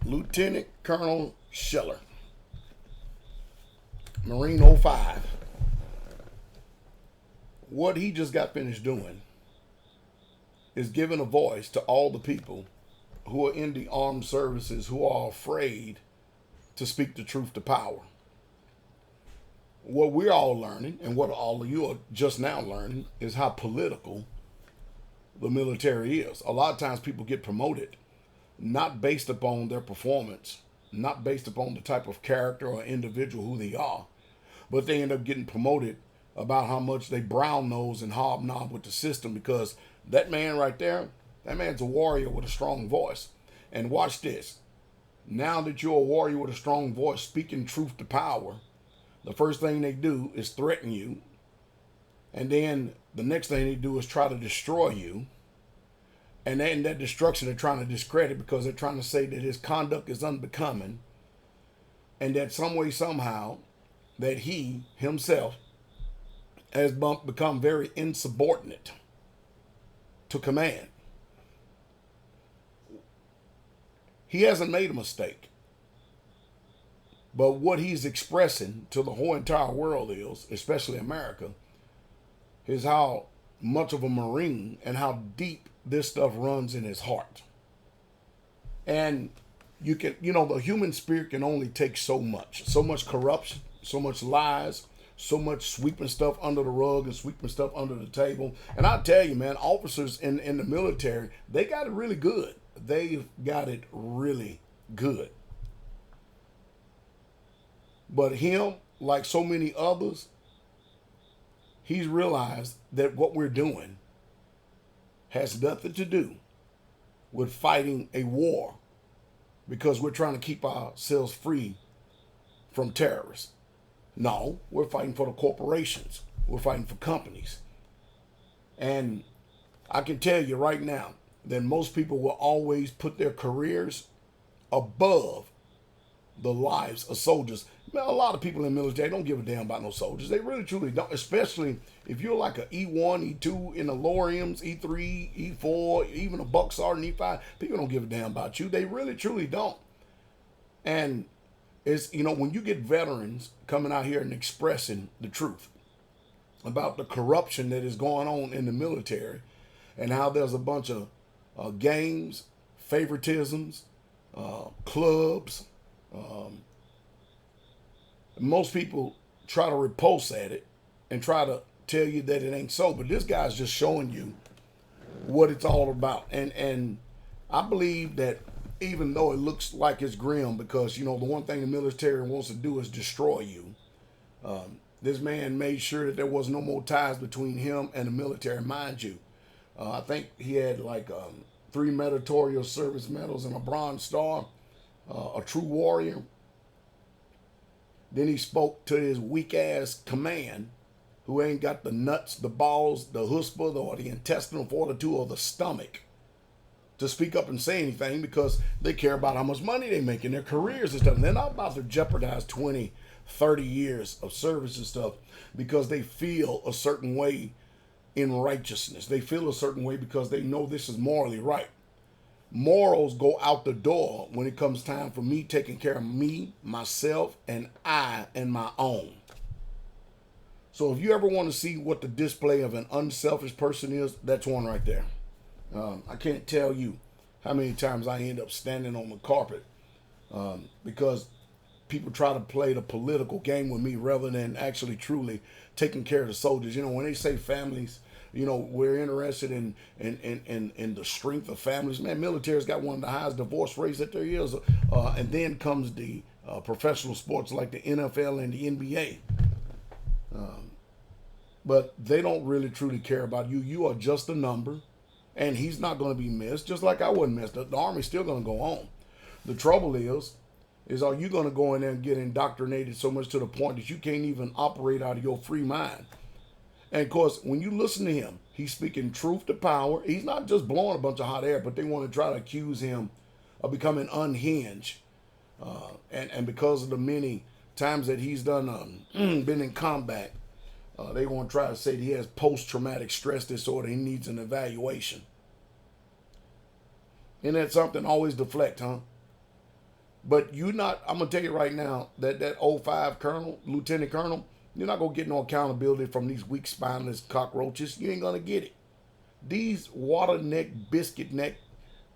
Lieutenant Colonel SCHELLER, Marine '05. What he just got finished doing is giving a voice to all the people who are in the armed services who are afraid to speak the truth to power. What we're all learning, and what all of you are just now learning, is how political the military is. A lot of times people get promoted not based upon their performance, not based upon the type of character or individual who they are, but they end up getting promoted about how much they brown nose and hobnob with the system, because that man right there, that man's a warrior with a strong voice. And watch this. Now that you're a warrior with a strong voice speaking truth to power, the first thing they do is threaten you. And then the next thing they do is try to destroy you. And then that destruction they're trying to discredit, because they're trying to say that his conduct is unbecoming, and that some way, somehow, that he himself has become very insubordinate to command. He hasn't made a mistake. But what he's expressing to the whole entire world is, especially America, is how much of a Marine and how deep this stuff runs in his heart. And you can, the human spirit can only take so much corruption, so much lies, so much sweeping stuff under the rug and sweeping stuff under the table. And I tell you, man, officers in the military, they got it really good. They've got it really good. But him, like so many others, he's realized that what we're doing has nothing to do with fighting a war, because we're trying to keep ourselves free from terrorists. No, we're fighting for the corporations. We're fighting for companies. And I can tell you right now that most people will always put their careers above the lives of soldiers. Man, a lot of people in the military don't give a damn about no soldiers. They really truly don't, especially if you're like a E1, E2 in the lower M's, E3, E4, even a buck sergeant, E5. People don't give a damn about you. They really truly don't. And it's, when you get veterans coming out here and expressing the truth about the corruption that is going on in the military, and how there's a bunch of games, favoritisms, clubs. Most people try to repulse at it and try to tell you that it ain't so. But this guy's just showing you what it's all about. And I believe that even though it looks like it's grim, because, the one thing the military wants to do is destroy you. This man made sure that there was no more ties between him and the military. Mind you, I think he had like 3 meritorious service medals and a Bronze Star, a true warrior. Then he spoke to his weak-ass command, who ain't got the nuts, the balls, the chutzpah, or the intestinal fortitude, or the stomach to speak up and say anything, because they care about how much money they make in their careers and stuff. And they're not about to jeopardize 20, 30 years of service and stuff because they feel a certain way in righteousness. They feel a certain way because they know this is morally right. Morals go out the door when it comes time for me taking care of me, myself, and I and my own. So if you ever want to see what the display of an unselfish person is, that's one right there. I can't tell you how many times I end up standing on the carpet because people try to play the political game with me rather than actually truly taking care of the soldiers. When they say families, we're interested in the strength of families. Man, military's got one of the highest divorce rates that there is. And then comes the professional sports like the NFL and the NBA. But they don't really truly care about you. You are just a number, and he's not going to be missed, just like I wasn't missed. The Army's still going to go on. The trouble is are you going to go in there and get indoctrinated so much to the point that you can't even operate out of your free mind? And of course, when you listen to him, he's speaking truth to power. He's not just blowing a bunch of hot air, but they want to try to accuse him of becoming unhinged. And because of the many times that he's done been in combat, they want to try to say that he has post-traumatic stress disorder. He needs an evaluation. Isn't that something? Always deflect, huh? But you not, I'm going to tell you right now, that 05 colonel, lieutenant colonel, you're not going to get no accountability from these weak, spineless cockroaches. You ain't going to get it. These water neck, biscuit neck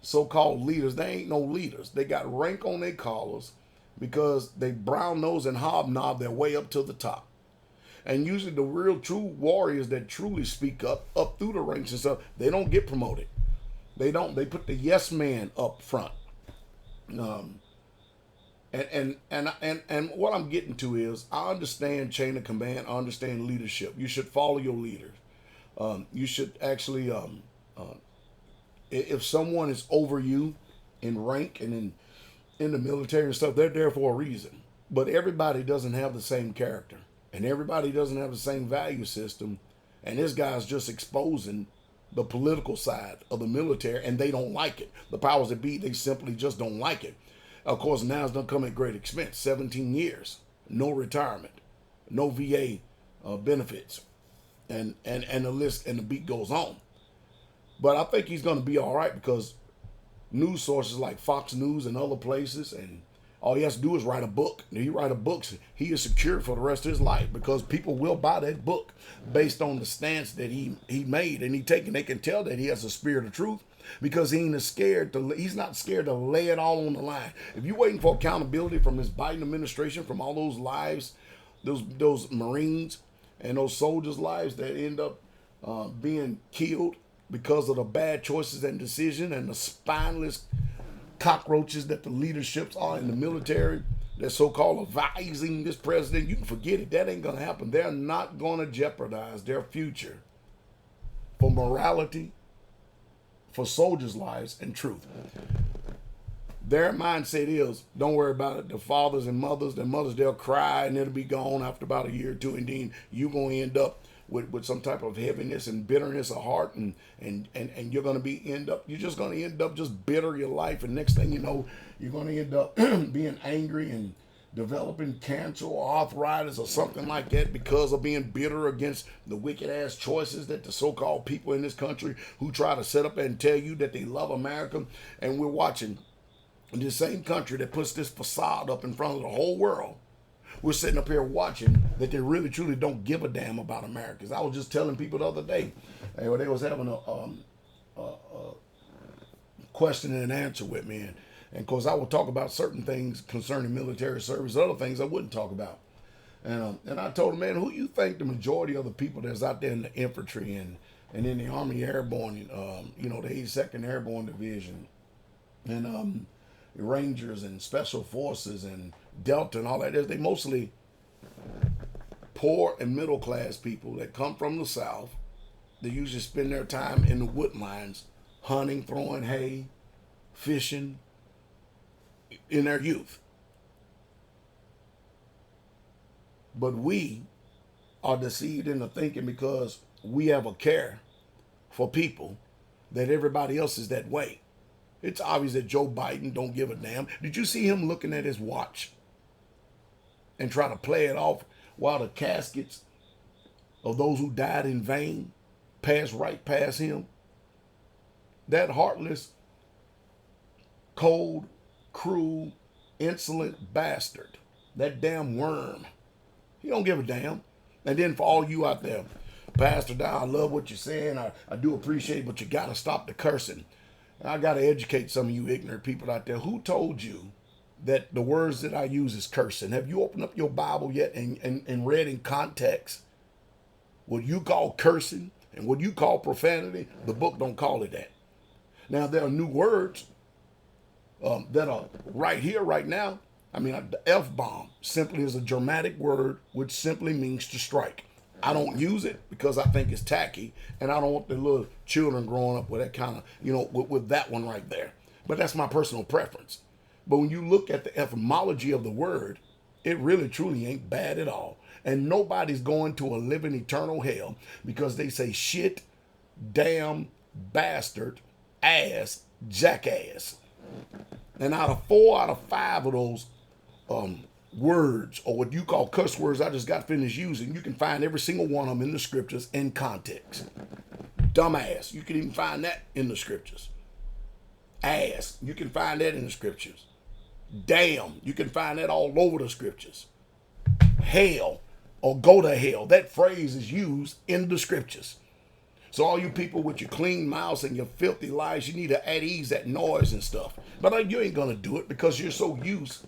so-called leaders, they ain't no leaders. They got rank on their collars because they brown nose and hobnob their way up to the top. And usually the real true warriors that truly speak up through the ranks and stuff, they don't get promoted. They don't. They put the yes man up front. And what I'm getting to is, I understand chain of command. I understand leadership. You should follow your leaders. You should actually, if someone is over you in rank and in the military and stuff, they're there for a reason. But everybody doesn't have the same character, and everybody doesn't have the same value system. And this guy's just exposing the political side of the military, and they don't like it. The powers that be, they simply just don't like it. Of course, now it's going to come at great expense. 17 years, no retirement, no VA benefits, and the list and the beat goes on. But I think he's going to be all right, because news sources like Fox News and other places, and all he has to do is write a book. If he write a book, he is secure for the rest of his life, because people will buy that book based on the stance that he made and he taken. They can tell that he has a spirit of truth, because he's not scared to lay it all on the line. If you're waiting for accountability from this Biden administration, from all those lives, those Marines and those soldiers' lives that end up being killed because of the bad choices and decisions and the spineless cockroaches that the leaderships are in the military, that so-called advising this president, you can forget it. That ain't going to happen. They're not going to jeopardize their future for morality, for soldiers' lives, and truth. Their mindset is, don't worry about it. The fathers and mothers, they'll cry and it'll be gone after about a year or two, and then you're going to end up with some type of heaviness and bitterness of heart, and you're going to you're just going to end up just bitter your life, and next thing you know, you're going to end up being angry and developing cancer or arthritis or something like that, because of being bitter against the wicked ass choices that the so-called people in this country who try to set up and tell you that they love America. And we're watching the same country that puts this facade up in front of the whole world. We're sitting up here watching that they really truly don't give a damn about Americans. I was just telling people the other day, they was having a question and answer with me, and of course I would talk about certain things concerning military service, other things I wouldn't talk about. And I told him, man, who you think the majority of the people that's out there in the infantry and in the Army Airborne, the 82nd Airborne Division, and Rangers and Special Forces and Delta and all that, they mostly poor and middle class people that come from the South. They usually spend their time in the woodlines, hunting, throwing hay, fishing in their youth. But we are deceived into thinking, because we have a care for people, that everybody else is that way. It's obvious that Joe Biden don't give a damn. Did you see him looking at his watch and try to play it off while the caskets of those who died in vain passed right past him? That heartless, cold, cruel, insolent bastard, that damn worm, he don't give a damn. And then for all you out there, Pastor Dowell, I love what you're saying. I do appreciate it, but you got to stop the cursing. I got to educate some of you ignorant people out there. Who told you that the words that I use is cursing? Have you opened up your Bible yet and read in context what you call cursing and what you call profanity? The book don't call it that. Now, there are new words that are right here, right now. I mean, the F-bomb simply is a Germanic word which simply means to strike. I don't use it because I think it's tacky, and I don't want the little children growing up with that kind of, with that one right there. But that's my personal preference. But when you look at the etymology of the word, it really truly ain't bad at all. And nobody's going to a living eternal hell because they say shit, damn, bastard, ass, jackass. And out of 4 out of 5 of those words, or what you call curse words I just got finished using, you can find every single one of them in the scriptures in context. Dumbass, you can even find that in the scriptures. Ass, you can find that in the scriptures. damn. You can find that all over the scriptures. Hell or go to hell. That phrase is used in the scriptures. So all you people with your clean mouths and your filthy lies, you need to add ease that noise and stuff. But you ain't going to do it because you're so used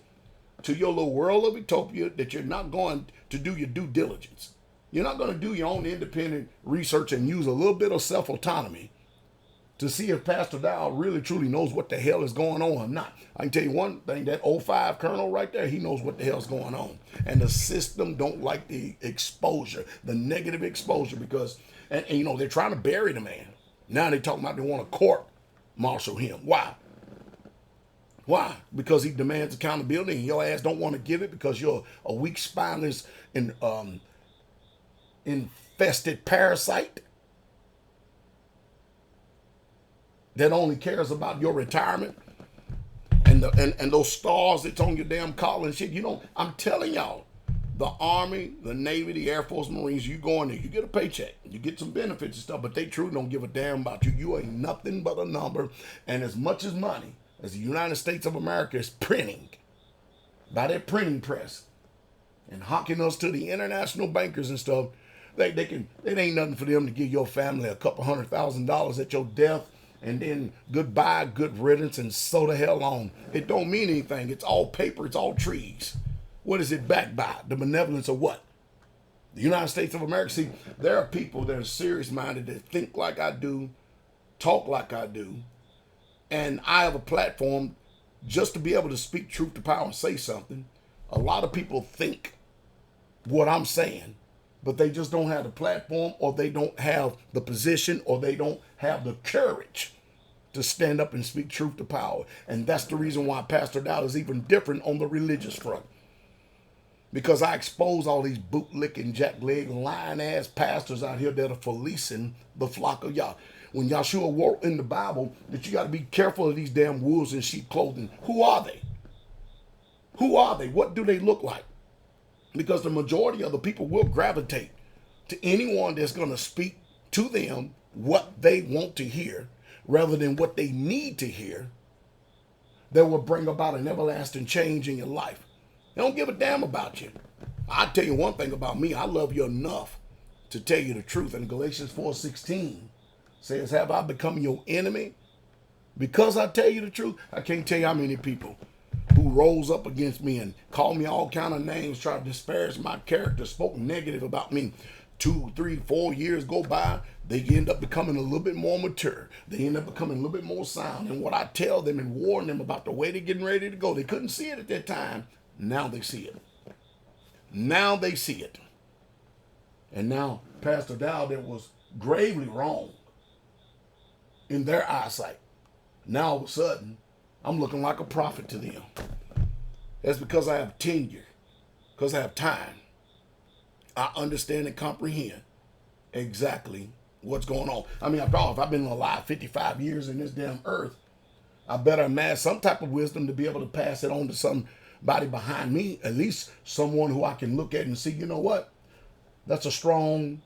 to your little world of utopia that you're not going to do your due diligence. You're not going to do your own independent research and use a little bit of self-autonomy to see if Pastor Dowell really truly knows what the hell is going on or not. I can tell you one thing, that 05 colonel right there, he knows what the hell's going on. And the system don't like the exposure, the negative exposure, because, and you know, they're trying to bury the man. Now they're talking about they want to court-martial him. Why? Why? Because he demands accountability and your ass don't want to give it because you're a weak, spineless, and infested parasite that only cares about your retirement and those stars that's on your damn collar and shit. You know, I'm telling y'all, the Army, the Navy, the Air Force, Marines, you go in there, you get a paycheck, you get some benefits and stuff, but they truly don't give a damn about you. You ain't nothing but a number. And as much as money as the United States of America is printing by their printing press and hawking us to the international bankers and stuff, it ain't nothing for them to give your family a couple $100,000 at your death and then goodbye, good riddance, and so the hell on. It don't mean anything. It's all paper. It's all trees. What is it backed by? The benevolence of what? The United States of America. See, there are people that are serious-minded that think like I do, talk like I do, and I have a platform just to be able to speak truth to power and say something. A lot of people think what I'm saying, but they just don't have the platform, or they don't have the position, or they don't have the courage to stand up and speak truth to power. And that's the reason why Pastor Dowell is even different on the religious front. Because I expose all these bootlicking, jackleg, lying-ass pastors out here that are fleecing the flock of Yah. When Yahshua wrote in the Bible that you got to be careful of these damn wolves in sheep clothing, who are they? Who are they? What do they look like? Because the majority of the people will gravitate to anyone that's going to speak to them what they want to hear rather than what they need to hear that will bring about an everlasting change in your life. They don't give a damn about you. I tell you one thing about me. I love you enough to tell you the truth. And Galatians 4:16 says, have I become your enemy because I tell you the truth? I can't tell you how many people who rose up against me and called me all kind of names, tried to disparage my character, spoke negative about me. 2, 3, 4 years go by, they end up becoming a little bit more mature. They end up becoming a little bit more sound. And what I tell them and warn them about the way they're getting ready to go, they couldn't see it at that time. Now they see it. Now they see it. And now Pastor Dowell, that was gravely wrong in their eyesight, now all of a sudden, I'm looking like a prophet to them. That's because I have tenure, because I have time. I understand and comprehend exactly what's going on. I mean, after all, if I've been alive 55 years in this damn earth, I better amass some type of wisdom to be able to pass it on to somebody behind me, at least someone who I can look at and see, you know what? That's a strong,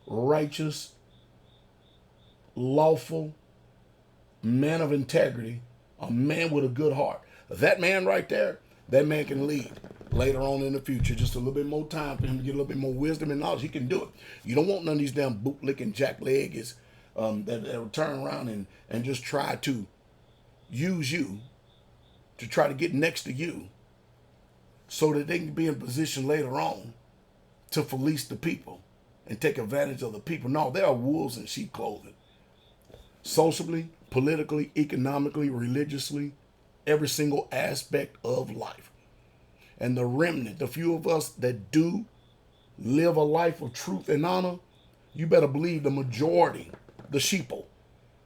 righteous, lawful man of integrity, a man with a good heart. That man right there, that man can lead later on in the future. Just a little bit more time for him to get a little bit more wisdom and knowledge. He can do it. You don't want none of these damn bootlicking jackleggers that will turn around and just try to use you to try to get next to you so that they can be in position later on to fleece the people and take advantage of the people. No, there are wolves in sheep clothing. Socially, politically, economically, religiously, every single aspect of life. And the remnant, the few of us that do live a life of truth and honor, you better believe the majority, the sheeple,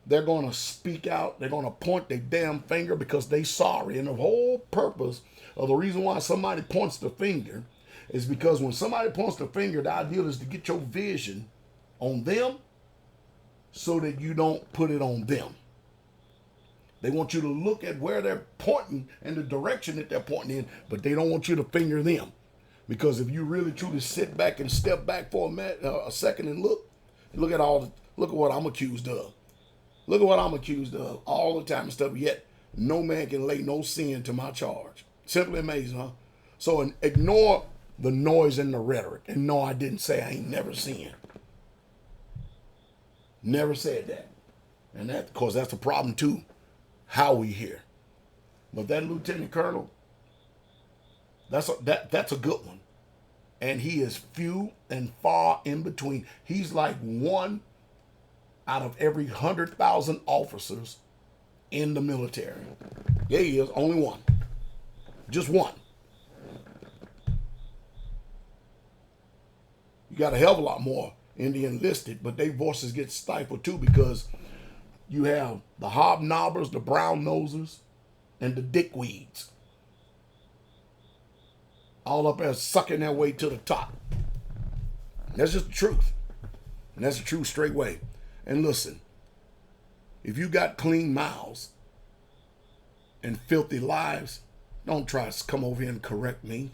they're going to speak out. They're going to point their damn finger because they sorry. And the whole purpose of the reason why somebody points the finger is because when somebody points the finger, the ideal is to get your vision on them so that you don't put it on them. They want you to look at where they're pointing and the direction that they're pointing in, but they don't want you to finger them. Because if you really truly sit back and step back for a second and look at what I'm accused of. Look at what I'm accused of all the time and stuff. Yet no man can lay no sin to my charge. Simply amazing, huh? So ignore the noise and the rhetoric. And no, I didn't say I ain't never sinned. Never said that. And that, of course, that's a problem too, how we hear. But that lieutenant colonel, that's a good one. And he is few and far in between. He's like one out of every 100,000 officers in the military. Yeah, he is. Only one. Just one. You got a hell of a lot more in the enlisted, but their voices get stifled too, because you have the hobnobbers, the brown nosers, and the dickweeds, all up there sucking their way to the top. That's just the truth. And that's the truth straightway. And listen, if you got clean mouths and filthy lives, don't try to come over here and correct me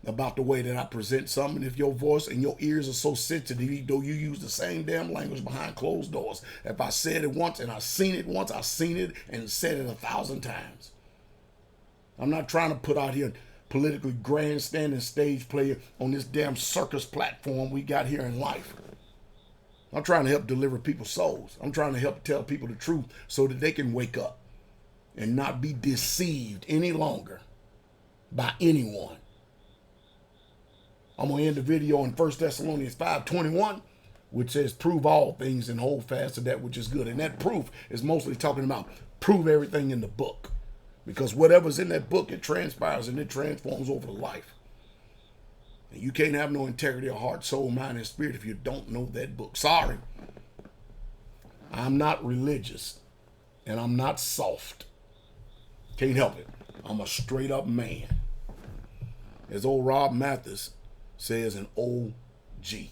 about the way that I present something. If your voice and your ears are so sensitive, though you use the same damn language behind closed doors. If I said it once and I seen it once, I seen it and said it 1,000 times. I'm not trying to put out here politically grandstanding stage player on this damn circus platform we got here in life. I'm trying to help deliver people's souls. I'm trying to help tell people the truth so that they can wake up and not be deceived any longer by anyone. I'm going to end the video in 1 Thessalonians 5:21, which says, prove all things and hold fast to that which is good. And that proof is mostly talking about prove everything in the book. Because whatever's in that book, it transpires and it transforms over to life. And you can't have no integrity of heart, soul, mind, and spirit if you don't know that book. Sorry. I'm not religious. And I'm not soft. Can't help it. I'm a straight up man. As old Rob Mathis says, an OG.